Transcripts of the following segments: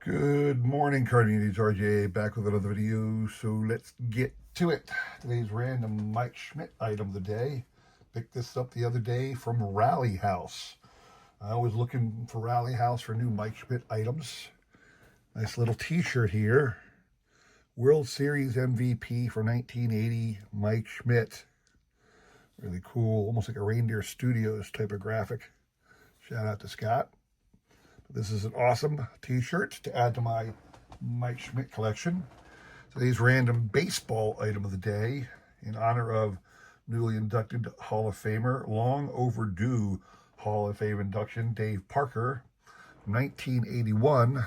Good morning, Carnegie. RJ back with another video. So let's get to it. Today's random Mike Schmidt item of the day. Picked this up the other day from Rally House. I was looking for Rally House for new Mike Schmidt items. Nice little t-shirt here. World Series MVP for 1980, Mike Schmidt. Really cool, almost like a Reindeer Studios type of graphic. Shout out to Scott. This is an awesome t-shirt to add to my Mike Schmidt collection. Today's random baseball item of the day in honor of newly inducted Hall of Famer, long overdue Hall of Fame induction, Dave Parker, 1981,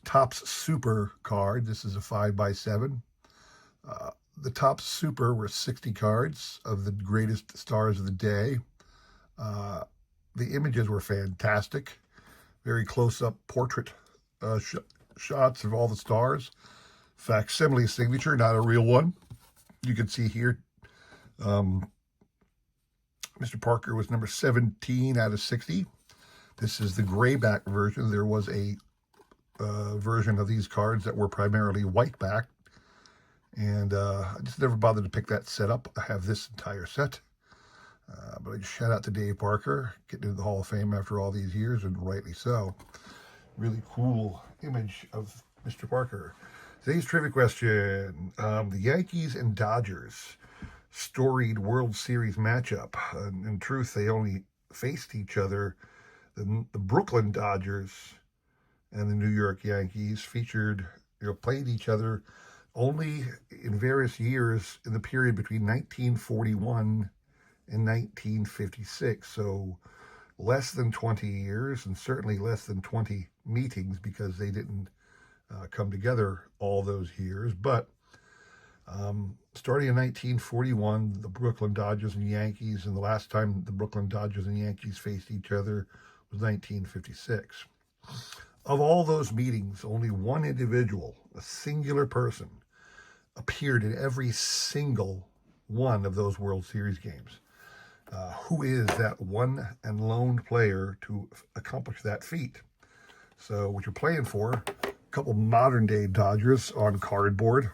Topps Super card. This is a 5x7. The Topps Super were 60 cards of the greatest stars of the day. The images were fantastic. Very close-up portrait shots of all the stars. Facsimile signature, not a real one. You can see here, Mr. Parker was number 17 out of 60. This is the grayback version. There was a version of these cards that were primarily whiteback, and I just never bothered to pick that set up. I have this entire set. But I just shout out to Dave Parker, getting into the Hall of Fame after all these years, and rightly so. Really cool image of Mr. Parker. Today's trivia question. The Yankees and Dodgers storied World Series matchup. In truth, they only faced each other. The Brooklyn Dodgers and the New York Yankees played each other only in various years in the period between 1941 in 1956, so less than 20 years and certainly less than 20 meetings because they didn't come together all those years. But starting in 1941, the Brooklyn Dodgers and Yankees, and the last time the Brooklyn Dodgers and Yankees faced each other was 1956. Of all those meetings, only one individual, a singular person, appeared in every single one of those World Series games. Who is that one and lone player to accomplish that feat? So what you're playing for, a couple modern day Dodgers on cardboard.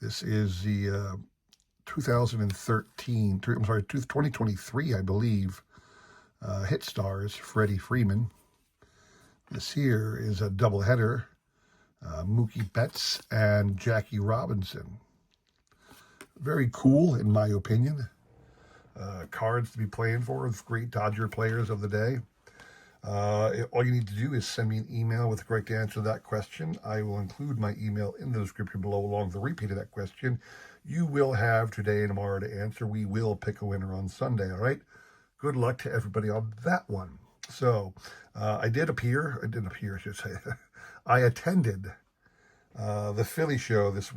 This is the 2023, I believe, Hit Stars, Freddie Freeman. This here is a doubleheader, Mookie Betts and Jackie Robinson. Very cool, in my opinion. Cards to be playing for with great Dodger players of the day. All you need to do is send me an email with the correct answer to that question. I will include my email in the description below along with the repeat of that question. You will have today and tomorrow to answer. We will pick a winner on Sunday, all right? Good luck to everybody on that one. So I attended the Philly show this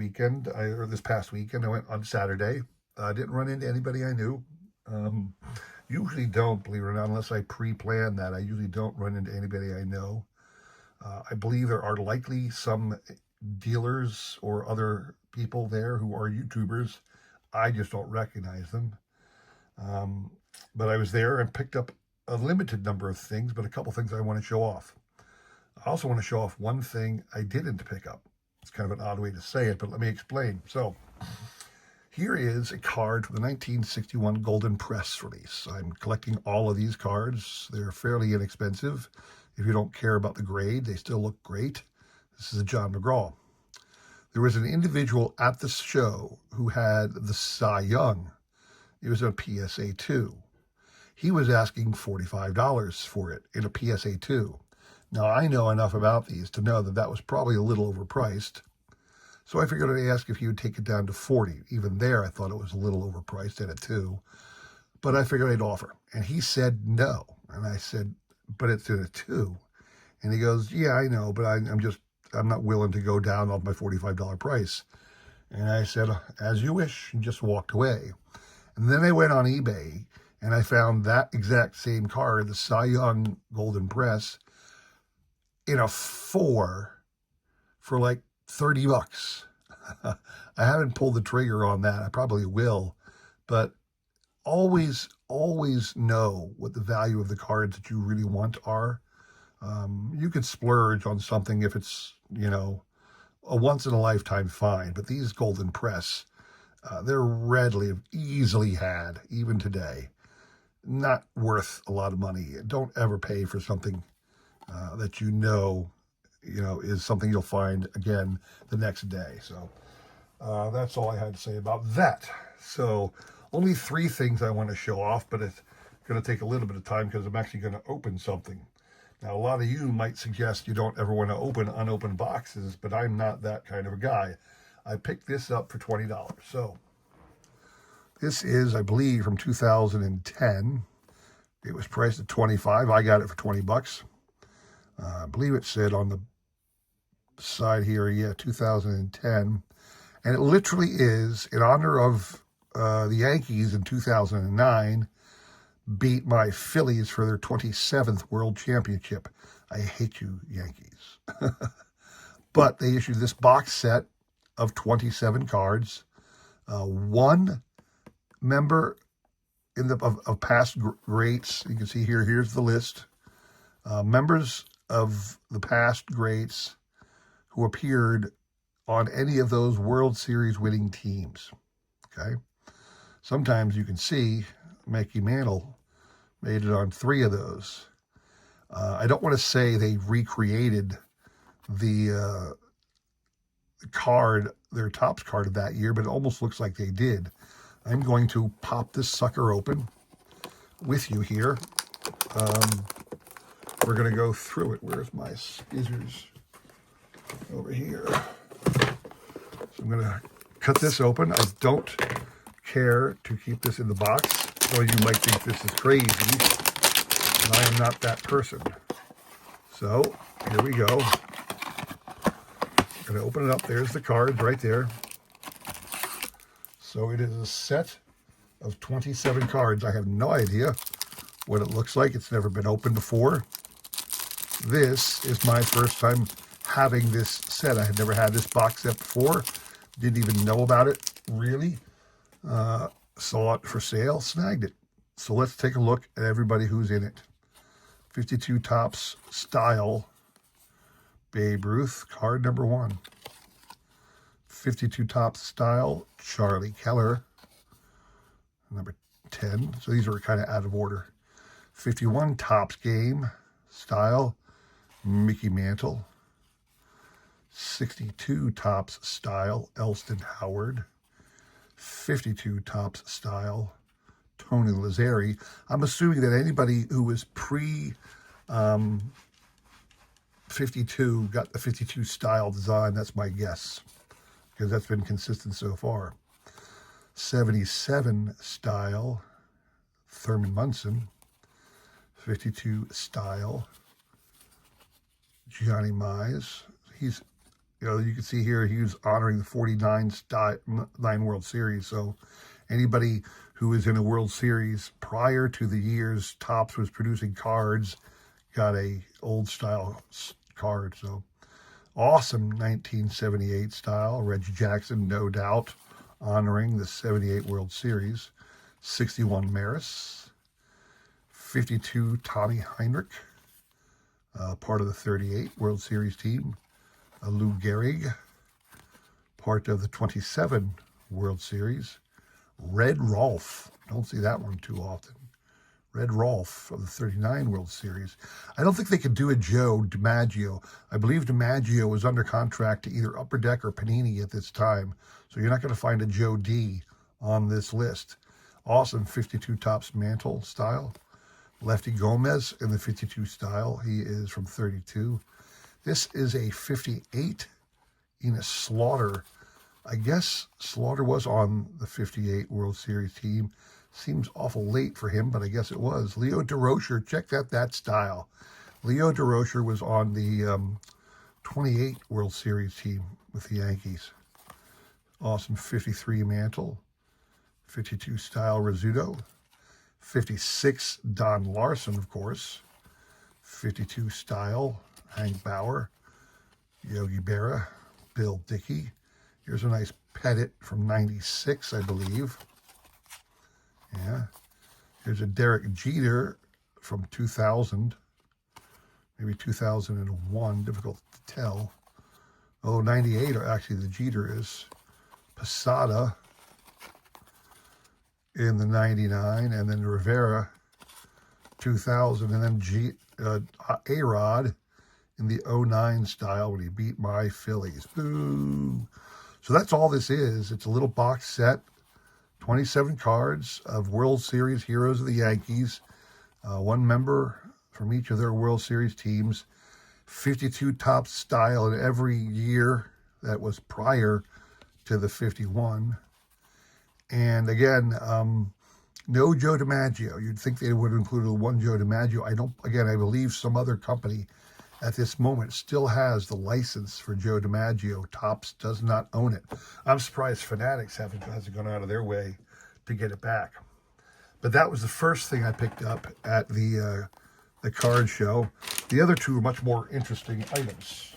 past weekend. I went on Saturday. I didn't run into anybody I knew. Usually don't, believe it or not, unless I pre-plan that. I usually don't run into anybody I know. I believe there are likely some dealers or other people there who are YouTubers. I just don't recognize them. But I was there and picked up a limited number of things, but a couple things I want to show off. I also want to show off one thing I didn't pick up. It's kind of an odd way to say it, but let me explain. So here is a card from the 1961 Golden Press release. I'm collecting all of these cards. They're fairly inexpensive. If you don't care about the grade, they still look great. This is a John McGraw. There was an individual at the show who had the Cy Young. It was a PSA 2. He was asking $45 for it in a PSA 2. Now, I know enough about these to know that that was probably a little overpriced. So I figured I'd ask if he would take it down to 40. Even there, I thought it was a little overpriced at a 2. But I figured I'd offer. And he said no. And I said, but it's at a 2. And he goes, yeah, I know, but I'm not willing to go down off my $45 price. And I said, as you wish, and just walked away. And then I went on eBay, and I found that exact same card, the Cy Young Golden Press, in a 4 for like $30. I haven't pulled the trigger on that. I probably will, but always know what the value of the cards that you really want are. You could splurge on something if it's, a once-in-a-lifetime find, but these Golden Press, they're readily, easily had, even today. Not worth a lot of money. Don't ever pay for something that is something you'll find again the next day. So that's all I had to say about that. So only 3 things I want to show off, but it's going to take a little bit of time because I'm actually going to open something. Now, a lot of you might suggest you don't ever want to open unopened boxes, but I'm not that kind of a guy. I picked this up for $20. So this is, I believe, from 2010. It was priced at $25. I got it for $20. I believe it said on the side here, 2010. And it literally is in honor of the Yankees in 2009 beat my Phillies for their 27th World Championship. I hate you, Yankees. But they issued this box set of 27 cards. One member of past greats. You can see here, here's the list. Members of the past greats who appeared on any of those World Series winning teams. Okay. Sometimes you can see Mickey Mantle made it on 3 of those. I don't want to say they recreated the card, their Topps card of that year, but it almost looks like they did. I'm going to pop this sucker open with you here. We're going to go through it. Where's my scissors? Over here. So I'm going to cut this open. I don't care to keep this in the box. Well, you might think this is crazy, and I am not that person. So, here we go. I'm going to open it up. There's the cards right there. So it is a set of 27 cards. I have no idea what it looks like. It's never been opened before. This is my first time having this set. I had never had this box set before. Didn't even know about it, really. Saw it for sale, snagged it. So let's take a look at everybody who's in it. 52 Topps style, Babe Ruth, card number 1. 52 Topps style, Charlie Keller, number 10. So these are kind of out of order. 51 Topps game, style, Mickey Mantle. 62 Topps style, Elston Howard. 52 Topps style, Tony Lazzeri. I'm assuming that anybody who was pre 52 got the 52 style design. That's my guess, because that's been consistent so far. 77 style, Thurman Munson. 52 style, Johnny Mize. He's, you can see here he was honoring the 49 9 World Series. So anybody who was in a World Series prior to the years Topps was producing cards got a old style card. So awesome 1978 style, Reggie Jackson, no doubt, honoring the 78 World Series. 61 Maris. 52 Tommy Heinrich, part of the 38 World Series team. Lou Gehrig, part of the 27 World Series. Red Rolf, don't see that one too often. Red Rolf of the 39 World Series. I don't think they could do a Joe DiMaggio. I believe DiMaggio was under contract to either Upper Deck or Panini at this time, so you're not going to find a Joe D on this list. Awesome 52 Topps Mantle style. Lefty Gomez in the 52 style. He is from 32. This is a 58 Enos Slaughter. I guess Slaughter was on the 58 World Series team. Seems awful late for him, but I guess it was. Leo Durocher, check out that style. Leo Durocher was on the 28 World Series team with the Yankees. Awesome 53 Mantle. 52 style Rizzuto. 56 Don Larson, of course. 52 style Hank Bauer. Yogi Berra. Bill Dickey. Here's a nice Pettit from 96, I believe. Yeah. Here's a Derek Jeter from 2000. maybe 2001, difficult to tell. Oh, 98, or actually the Jeter is. Posada in the 99, and then Rivera 2000, and then A-Rod in the 09 style when he beat my Phillies. Boo! So that's all this is. It's a little box set, 27 cards of World Series heroes of the Yankees, one member from each of their World Series teams, 52 Topps style in every year that was prior to the 51. And again, no Joe DiMaggio. You'd think they would have included one Joe DiMaggio. I believe some other company at this moment still has the license for Joe DiMaggio. Topps does not own it. I'm surprised Fanatics hasn't gone out of their way to get it back. But that was the first thing I picked up at the card show. The other two are much more interesting items.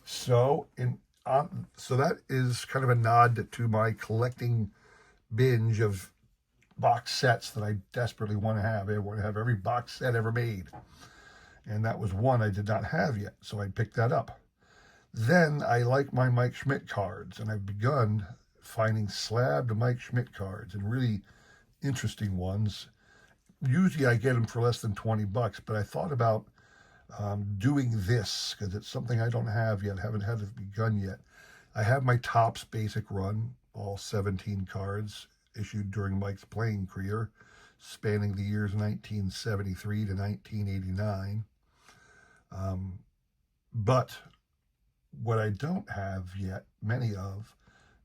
So that is kind of a nod to my collecting binge of box sets that I desperately want to have. I want to have every box set ever made. And that was one I did not have yet, so I picked that up. Then I like my Mike Schmidt cards, and I've begun finding slabbed Mike Schmidt cards, and really interesting ones. Usually I get them for less than $20, but I thought about doing this because it's something I don't have yet, haven't had it begun yet. I have my Topps basic run, all 17 cards issued during Mike's playing career, spanning the years 1973 to 1989. But what I don't have yet, many of,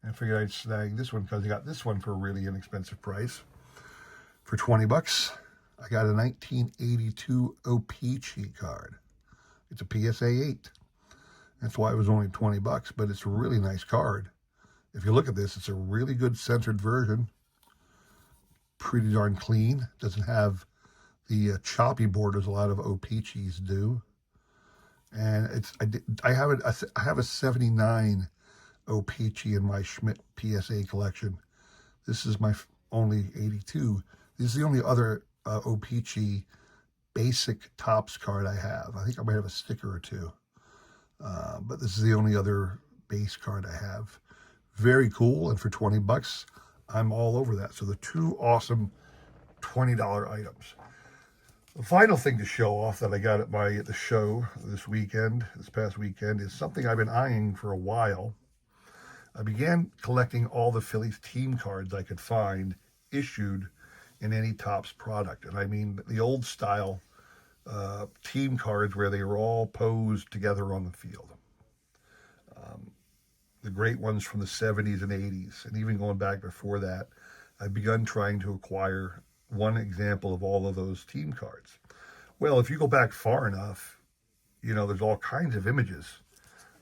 and I figured I'd snag this one because I got this one for a really inexpensive price. For $20, I got a 1982 O-Pee-Chee card. It's a PSA 8. That's why it was only $20, but it's a really nice card. If you look at this, it's a really good centered version. Pretty darn clean. Doesn't have the choppy borders a lot of O-Pee-Chees do. And I have a 79 O-Pee-Chee in my Schmidt PSA collection. This is my only 82. This is the only other O-Pee-Chee basic Topps card I have. I think I might have a sticker or two. But this is the only other base card I have. Very cool, and for $20, I'm all over that. So the two awesome $20 items. The final thing to show off that I got at the show this past weekend, is something I've been eyeing for a while. I began collecting all the Phillies team cards I could find issued in any Topps product. And I mean the old style team cards where they were all posed together on the field. The great ones from the 70s and 80s, and even going back before that, I've begun trying to acquire one example of all of those team cards. Well, if you go back far enough, there's all kinds of images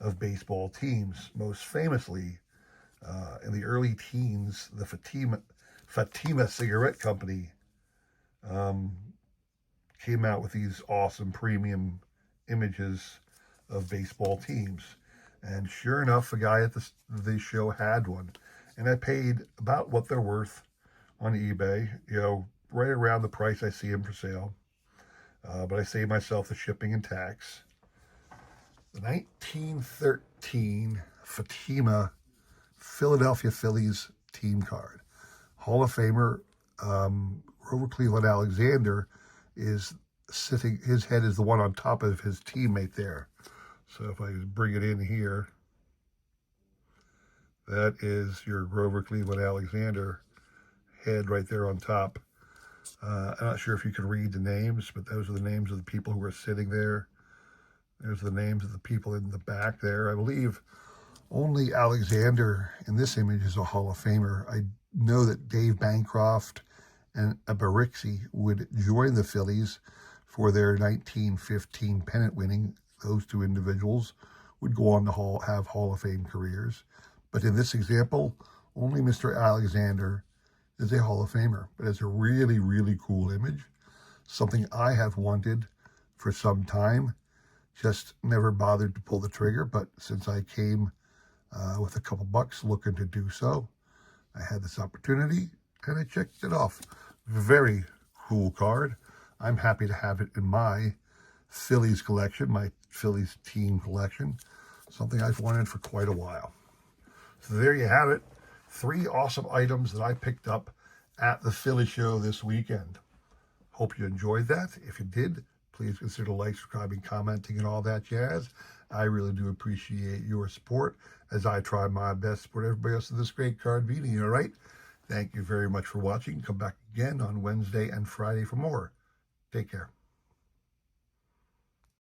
of baseball teams. Most famously, in the early teens, the Fatima Cigarette Company came out with these awesome premium images of baseball teams. And sure enough, a guy at the show had one. And I paid about what they're worth on eBay, right around the price I see them for sale. But I saved myself the shipping and tax. The 1913 Fatima Philadelphia Phillies team card. Hall of Famer Grover Cleveland Alexander is sitting, his head is the one on top of his teammate there. So if I just bring it in here, that is your Grover Cleveland Alexander head right there on top. I'm not sure if you can read the names, but those are the names of the people who are sitting there. There's the names of the people in the back there. I believe only Alexander in this image is a Hall of Famer. I know that Dave Bancroft and Barixie would join the Phillies for their 1915 pennant winning. Those two individuals would go on to have Hall of Fame careers. But in this example, only Mr. Alexander is a Hall of Famer. But it's a really, really cool image. Something I have wanted for some time. Just never bothered to pull the trigger. But since I came with a couple bucks looking to do so, I had this opportunity and I checked it off. Very cool card. I'm happy to have it in my Phillies collection, my Phillies team collection, something I've wanted for quite a while. So there you have it. 3 awesome items that I picked up at the Philly show this weekend. Hope you enjoyed that. If you did, please consider liking, subscribing, commenting, and all that jazz. I really do appreciate your support as I try my best to support everybody else in this great card meeting. All right? Thank you very much for watching. Come back again on Wednesday and Friday for more. Take care.